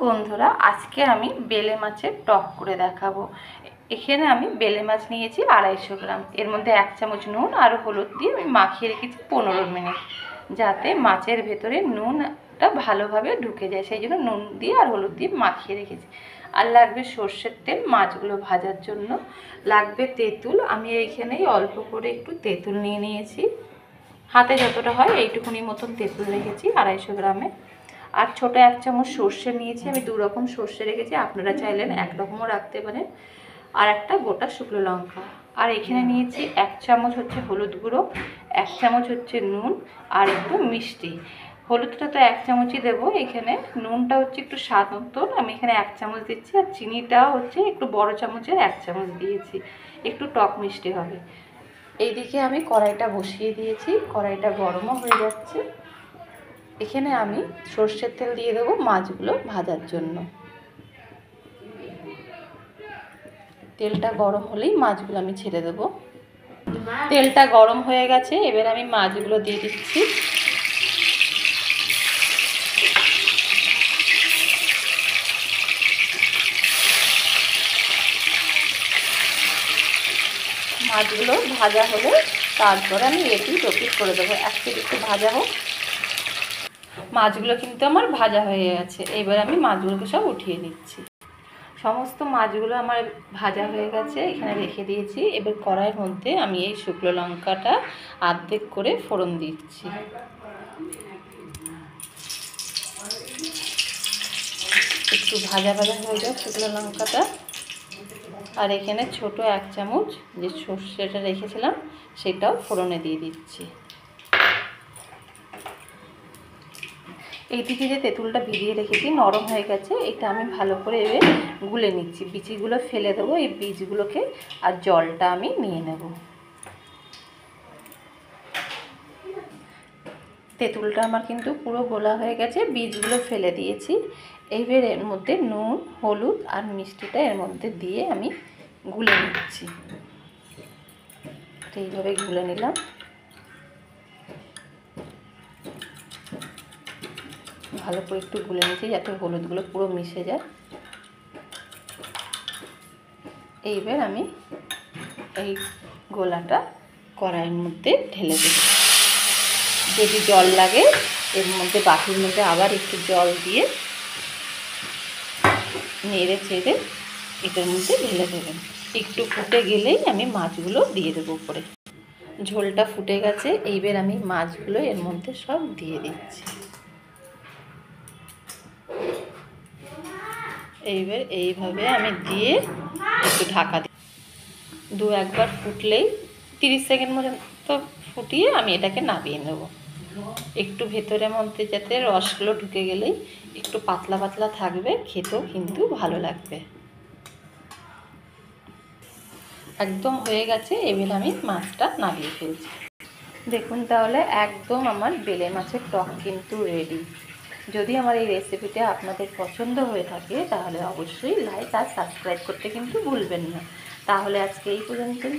বন্ধুরা, আজকে আমি বেলে মাছের টক করে দেখাবো। এখানে আমি বেলে মাছ নিয়েছি 250 গ্রাম। এর মধ্যে 1 চামচ নুন আর হলুদ দিয়ে আমি মাখিয়ে রেখেছি 15 মিনিট, যাতে মাছের ভেতরে নুনটা ভালোভাবে ঢুকে যায়। সেই জন্য নুন দিয়ে আর হলুদ দিয়ে মাখিয়ে রেখেছি। আর লাগবে সর্ষের তেল মাছগুলো ভাজার জন্য। লাগবে তেঁতুল। আমি এইখানেই অল্প করে একটু তেঁতুল নিয়ে নিয়েছি, হাতে যতটা হয় এইটুকুনি মতন তেঁতুল রেখেছি 250 গ্রামে। আর ছোটো 1 চামচ সর্ষে নিয়েছি। আমি 2 রকম সর্ষে রেখেছি, আপনারা চাইলেন 1 রকমও রাখতে পারেন। আর একটা গোটা শুকনো লঙ্কা। আর এখানে নিয়েছি 1 চামচ হচ্ছে হলুদ গুঁড়ো, 1 চামচ হচ্ছে নুন আর একটু মিষ্টি। হলুদটা তো 1 চামচই দেবো, এখানে নুনটা হচ্ছে একটু স্বাদ মতন আমি এখানে 1 চামচ দিচ্ছি। আর চিনিটাও হচ্ছে একটু বড় চামচের 1 চামচ দিয়েছি, একটু টক মিষ্টি হবে। এইদিকে আমি কড়াইটা বসিয়ে দিয়েছি, কড়াইটা গরমও হয়ে যাচ্ছে। এখানে আমি সর্ষের তেল দিয়ে দেবো মাছগুলো ভাজার জন্য। তেলটা গরম হলেই মাছগুলো আমি ছেড়ে দেবো। তেলটা গরম হয়ে গেছে, এবার আমি মাছগুলো দিয়ে দিচ্ছি। মাছগুলো ভাজা হলে তারপরে আমি এপিট ওপিট করে দেবো, এক পিট একটু ভাজা হোক। মাছগুলো কিন্তু আমার ভাজা হয়ে গেছে, এবার আমি মাছগুলোকে সব উঠিয়ে নিচ্ছি। সমস্ত মাছগুলো আমার ভাজা হয়ে গেছে, এখানে রেখে দিয়েছি। এবার কড়াইয়ের মধ্যে আমি এই শুকনো লঙ্কাটা অর্ধেক করে ফোড়ন দিচ্ছি। একটু ভাজা ভাজা হয়ে যায় শুকনো লঙ্কাটা। আর এখানে ছোট 1 চামচ যে সর্ষেটা রেখেছিলাম সেটাও ফোড়নে দিয়ে দিচ্ছি। এইদিকে যে তেঁতুলটা ভিজিয়ে রেখেছি নরম হয়ে গেছে, এটা আমি ভালো করে এবার গুলে নিচ্ছি। বীজগুলো ফেলে দেবো এই বীজগুলোকে, আর জলটা আমি নিয়ে নেব। তেঁতুলটা আমার কিন্তু পুরো গোলা হয়ে গেছে, বীজগুলো ফেলে দিয়েছি। এইবার এর মধ্যে নুন হলুদ আর মিষ্টিটা এর মধ্যে দিয়ে আমি গুলে নিচ্ছি। এইভাবে গুলে নিলাম। ভালো করে একটু গুলে নিচ্ছি যাতে হলুদগুলো পুরো মিশে যায়। এইবার আমি এই গোলাটা কড়াইয়ের মধ্যে ঢেলে দেব। যদি জল লাগে এর মধ্যে বাটির মধ্যে আবার একটু জল দিয়ে নেড়ে চেড়ে এটার মধ্যে ঢেলে দেবেন। একটু ফুটে গেলেই আমি মাছগুলো দিয়ে দেবো উপরে। ঝোলটা ফুটে গেছে, এইবার আমি মাছগুলো এর মধ্যে সব দিয়ে দিচ্ছি। এইবার এইভাবে আমি দিয়ে একটু ঢাকা দিই। 2-1 বার ফুটলেই 30 সেকেন্ড মতো ফুটিয়ে আমি এটাকে নামিয়ে নেব। একটু ভেতরের মধ্যে যাতে রসগুলো ঢুকে গেলেই একটু পাতলা পাতলা থাকবে, খেতেও কিন্তু ভালো লাগবে। একদম হয়ে গেছে, এবার আমি মাছটা নামিয়ে ফেলছি। দেখুন তাহলে একদম আমার বেলে মাছের টক কিন্তু রেডি। যদি আমার এই রেসিপিটা আপনাদের পছন্দ হয়ে থাকে তাহলে অবশ্যই লাইক আর সাবস্ক্রাইব করতে কিন্তু ভুলবেন না। তাহলে আজকে এই পর্যন্তই।